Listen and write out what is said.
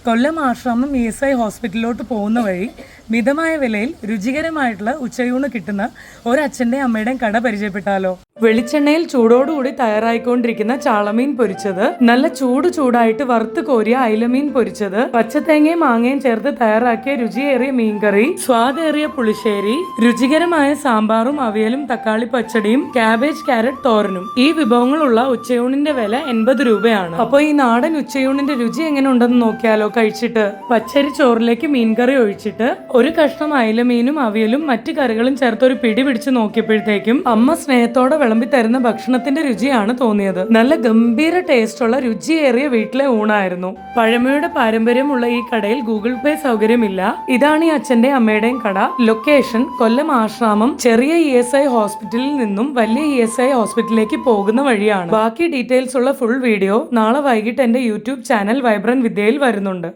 കൊല്ലം ആശ്രമം ESI ഹോസ്പിറ്റലിലോട്ട് പോകുന്ന വഴി മിതമായ വിലയിൽ രുചികരമായിട്ടുള്ള ഉച്ചയൂണ് കിട്ടുന്ന ഒരച്ഛൻ്റെയും അമ്മയുടെയും കട പരിചയപ്പെട്ടാലോ? വെളിച്ചെണ്ണയിൽ ചൂടോടുകൂടി തയ്യാറായിക്കൊണ്ടിരിക്കുന്ന ചാളമീൻ പൊരിച്ചത്, നല്ല ചൂടായിട്ട് വറുത്ത് കോരിയ അയിലമീൻ പൊരിച്ചത്, പച്ചത്തേങ്ങയും മാങ്ങയും ചേർത്ത് തയ്യാറാക്കിയ രുചിയേറിയ മീൻകറി, സ്വാദേറിയ പുളിശ്ശേരി, രുചികരമായ സാമ്പാറും അവിയലും തക്കാളി പച്ചടിയും കാബേജ് ക്യാരറ്റ് തോരനും. ഈ വിഭവങ്ങളുള്ള ഉച്ചയൂണിന്റെ വില 80 രൂപയാണ്. അപ്പോൾ ഈ നാടൻ ഉച്ചയൂണിന്റെ രുചി എങ്ങനെ ഉണ്ടെന്ന് നോക്കിയാലോ? കഴിച്ചിട്ട് പച്ചരി ചോറിലേക്ക് മീൻകറി ഒഴിച്ചിട്ട് ഒരു കഷ്ണം അയിലമീനും അവിയലും മറ്റു കറികളും ചേർത്ത് ഒരു പിടി പിടിച്ച് നോക്കിയപ്പോഴത്തേക്കും അമ്മ സ്നേഹത്തോടെ വിളമ്പി തരുന്ന ഭക്ഷണത്തിന്റെ രുചിയാണ് തോന്നിയത്. നല്ല ഗംഭീര ടേസ്റ്റുള്ള രുചിയേറിയ വീട്ടിലെ ഊണായിരുന്നു. പഴമയുടെ പാരമ്പര്യമുള്ള ഈ കടയിൽ ഗൂഗിൾ പേ സൗകര്യമില്ല. ഇതാണ് ഈ അച്ഛന്റെ അമ്മയുടെയും കട. ലൊക്കേഷൻ കൊല്ലം ആശ്രാമം ചെറിയ ESI ഹോസ്പിറ്റലിൽ നിന്നും വലിയ ESI ഹോസ്പിറ്റലിലേക്ക് പോകുന്ന വഴിയാണ്. ബാക്കി ഡീറ്റെയിൽസ് ഉള്ള ഫുൾ വീഡിയോ നാളെ വൈകിട്ട് എന്റെ യൂട്യൂബ് ചാനൽ വൈബ്രന്റ് വിദ്യയിൽ വരുന്നുണ്ട്.